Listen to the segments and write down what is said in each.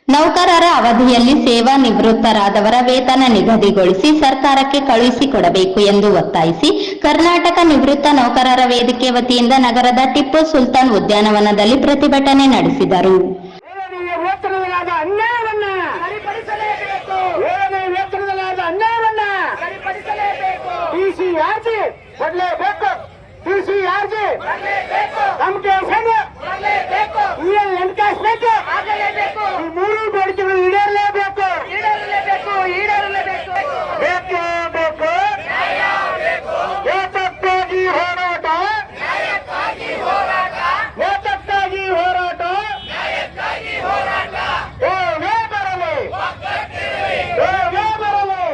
ನೌಕರರ ಅವಧಿಯಲ್ಲಿ ಸೇವಾ ನಿವೃತ್ತರಾದವರ ವೇತನ ನಿಗದಿಗೊಳಿಸಿ ಸರ್ಕಾರಕ್ಕೆ ಕಳುಹಿಸಿಕೊಡಬೇಕು ಎಂದು ಒತ್ತಾಯಿಸಿ ಕರ್ನಾಟಕ ನಿವೃತ್ತ ನೌಕರರ ವೇದಿಕೆ ವತಿಯಿಂದ ನಗರದ ಟಿಪ್ಪು ಸುಲ್ತಾನ್ ಉದ್ಯಾನವನದಲ್ಲಿ ಪ್ರತಿಭಟನೆ ನಡೆಸಿದರು. ಮೂರು ಬೇಡಿಕೆಗಳು ಈಡೇರಲೇಬೇಕು. ಏತಕ್ಕಾಗಿ ಹೋರಾಟ, ಏತಕ್ಕಾಗಿ ಹೋರಾಟ, ಏನೇ ಬರಲಿ, ಏನೇ ಬರಲಿ.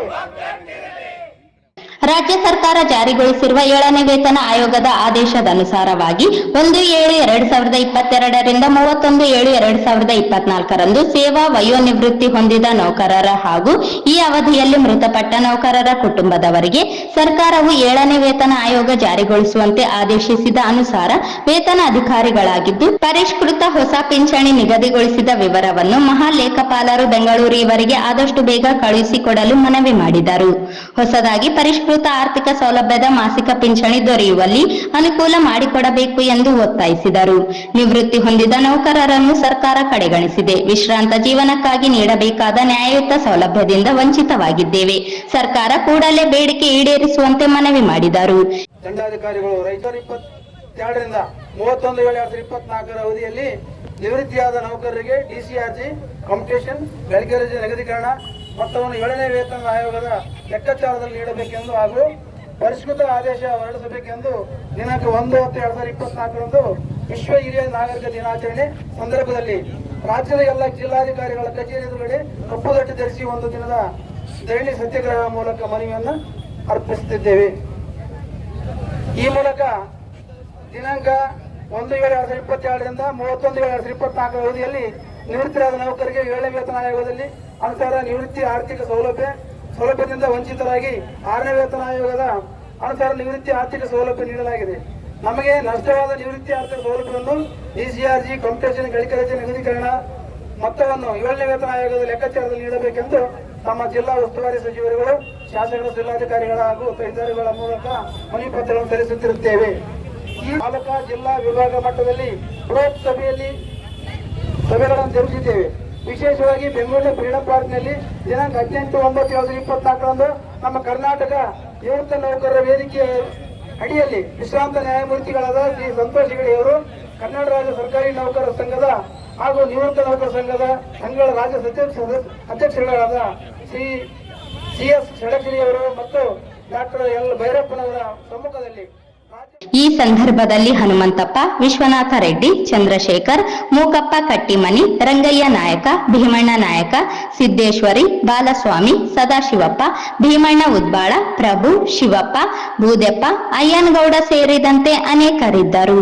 ರಾಜ್ಯ ಸರ್ಕಾರ ಜಾರಿಗೊಳಿಸಿರುವ 7ನೇ ವೇತನ ಆಯೋಗದ ಆದೇಶದ ಅನುಸಾರವಾಗಿ 1/7/2022 ರಿಂದ 31/7/2024 ಸೇವಾ ವಯೋನಿವೃತ್ತಿ ಹೊಂದಿದ ನೌಕರರ ಹಾಗೂ ಈ ಅವಧಿಯಲ್ಲಿ ಮೃತಪಟ್ಟ ನೌಕರರ ಕುಟುಂಬದವರಿಗೆ ಸರ್ಕಾರವು 7ನೇ ವೇತನ ಆಯೋಗ ಜಾರಿಗೊಳಿಸುವಂತೆ ಆದೇಶಿಸಿದ ಅನುಸಾರ ವೇತನ ಅಧಿಕಾರಿಗಳಾಗಿದ್ದು ಪರಿಷ್ಕೃತ ಹೊಸ ಪಿಂಚಣಿ ನಿಗದಿಗೊಳಿಸಿದ ವಿವರವನ್ನು ಮಹಾಲೇಖಪಾಲರು ಬೆಂಗಳೂರು ಇವರಿಗೆ ಆದಷ್ಟು ಬೇಗ ಕಳುಹಿಸಿಕೊಡಲು ಮನವಿ ಮಾಡಿದರು. ಹೊಸದಾಗಿ ಪರಿಷ್ಕೃತ ಆರ್ಥಿಕ ಸೌಲಭ್ಯದ ಮಾಸಿಕ ಪಿಂಚಣಿ ದೊರೆಯುವಲ್ಲಿ ಅನುಕೂಲ ಮಾಡಿಕೊಡಬೇಕು ಎಂದು ಒತ್ತಾಯಿಸಿದರು. ನಿವೃತ್ತಿ ಹೊಂದಿದ ನೌಕರರನ್ನು ಸರ್ಕಾರ ಕಡೆಗಣಿಸಿದೆ. ವಿಶ್ರಾಂತ ಜೀವನಕ್ಕಾಗಿ ನೀಡಬೇಕಾದ ನ್ಯಾಯಯುತ ಸೌಲಭ್ಯದಿಂದ ವಂಚಿತವಾಗಿದ್ದೇವೆ. ಸರ್ಕಾರ ಕೂಡಲೇ ಬೇಡಿಕೆ ಈಡೇರಿಸುವಂತೆ ಮನವಿ ಮಾಡಿದರು. ದಂಡಾಧಿಕಾರಿಗಳು ರೈತರು 22 ರಿಂದ 31/7/2024 ಅವಧಿಯಲ್ಲಿ ನಿವೃತ್ತಿಯಾದ ನೌಕರರಿಗೆ ಡಿಸಿಆರ್ಜಿ ಕಾಂಪಿಟೇಷನ್ ಗಳಿಕೆ ರಜೆ ನಿಗದೀಕರಣ ಮೊತ್ತವನ್ನು 7ನೇ ವೇತನ ಆಯೋಗದ ಲೆಕ್ಕಾಚಾರದಲ್ಲಿ ನೀಡಬೇಕೆಂದು ಹಾಗೂ ಪರಿಷ್ಕೃತ ಆದೇಶ ಹೊರಡಿಸಬೇಕೆಂದು ದಿನಾಂಕ 1/10/2024 ವಿಶ್ವ ಹಿರಿಯ ನಾಗರಿಕ ದಿನಾಚರಣೆ ಸಂದರ್ಭದಲ್ಲಿ ರಾಜ್ಯದ ಎಲ್ಲ ಜಿಲ್ಲಾಧಿಕಾರಿಗಳ ಕಚೇರಿ ಎದುರುಗಡೆ ಕಪ್ಪು ದಟ್ಟಿ ಧರಿಸಿ ಒಂದು ದಿನದ ಧರಣಿ ಸತ್ಯಾಗ್ರಹ ಮೂಲಕ ಮನವಿಯನ್ನು ಅರ್ಪಿಸುತ್ತಿದ್ದೇವೆ. ಈ ಮೂಲಕ ದಿನಾಂಕ 1/7/2022 ರಿಂದ 31/7/2024 ಅವಧಿಯಲ್ಲಿ ನಿವೃತ್ತರಾದ ನೌಕರರಿಗೆ 7ನೇ ವೇತನ ಆಯೋಗದಲ್ಲಿ ಅನುಸಾರ ನಿವೃತ್ತಿ ಆರ್ಥಿಕ ಸೌಲಭ್ಯದಿಂದ ವಂಚಿತರಾಗಿ 6ನೇ ವೇತನ ಆಯೋಗದ ಅನುಸಾರ ನಿವೃತ್ತಿ ಆರ್ಥಿಕ ಸೌಲಭ್ಯ ನೀಡಲಾಗಿದೆ. ನಮಗೆ ನಷ್ಟವಾದ ನಿವೃತ್ತಿ ಆರ್ಥಿಕ ಸೌಲಭ್ಯವನ್ನು ಡಿಸಿಆರ್ಜಿ ಕಾಂಪಿಟೇಷನ್ ಗಳಿಕೆ ರಜೆ ನಿಗದೀಕರಣ ಮೊತ್ತವನ್ನು 7ನೇ ವೇತನ ಆಯೋಗದ ಲೆಕ್ಕಾಚಾರದಲ್ಲಿ ನೀಡಬೇಕೆಂದು ತಮ್ಮ ಜಿಲ್ಲಾ ಉಸ್ತುವಾರಿ ಸಚಿವರುಗಳು, ಶಾಸಕರು, ಜಿಲ್ಲಾಧಿಕಾರಿಗಳ ಹಾಗೂ ತಹಸೀಲ್ದಾರ್ಗಳ ಮೂಲಕ ಮನವಿ ಪತ್ರಗಳನ್ನು ಸಲ್ಲಿಸುತ್ತಿರುತ್ತೇವೆ. ಈ ತಾಲೂಕಾ ಜಿಲ್ಲಾ ವಿಭಾಗ ಮಟ್ಟದಲ್ಲಿ ಬೃಹತ್ ಸಭೆಗಳನ್ನು ಜರುಗಿಸಿದ್ದೇವೆ. ವಿಶೇಷವಾಗಿ ಬೆಂಗಳೂರಿನ ಫ್ರೀಡಂ ಪಾರ್ಕ್ನಲ್ಲಿ ದಿನಾಂಕ 18/9/2024 ನಮ್ಮ ಕರ್ನಾಟಕ ನಿವೃತ್ತ ನೌಕರರ ವೇದಿಕೆಯ ಅಡಿಯಲ್ಲಿ ವಿಶ್ರಾಂತ ನ್ಯಾಯಮೂರ್ತಿಗಳಾದ ಶ್ರೀ ಸಂತೋಷ್ ಹೆಗಡೆಯವರು, ಕರ್ನಾಟಕ ರಾಜ್ಯ ಸರ್ಕಾರಿ ನೌಕರರ ಸಂಘದ ಹಾಗೂ ನಿವೃತ್ತ ನೌಕರ ಸಂಘಗಳ ರಾಜ್ಯ ಅಧ್ಯಕ್ಷರುಗಳಾದ ಶ್ರೀ CS ಷಡಕ್ಷರಿಯವರು ಮತ್ತು ಡಾಕ್ಟರ್ L ಭೈರಪ್ಪನವರ ಸಮ್ಮುಖದಲ್ಲಿ ಈ ಸಂದರ್ಭದಲ್ಲಿ ಹನುಮಂತಪ್ಪ, ವಿಶ್ವನಾಥ ರೆಡ್ಡಿ, ಚಂದ್ರಶೇಖರ್, ಮೂಕಪ್ಪ ಕಟ್ಟಿಮನಿ, ರಂಗಯ್ಯ ನಾಯಕ, ಭೀಮಣ್ಣ ನಾಯಕ, ಸಿದ್ದೇಶ್ವರಿ, ಬಾಲಸ್ವಾಮಿ, ಸದಾಶಿವಪ್ಪ, ಭೀಮಣ್ಣ ಉದ್ಬಾಳ, ಪ್ರಭು, ಶಿವಪ್ಪ, ಬೂದೆಪ್ಪ, ಅಯ್ಯನಗೌಡ ಸೇರಿದಂತೆ ಅನೇಕರಿದ್ದರು.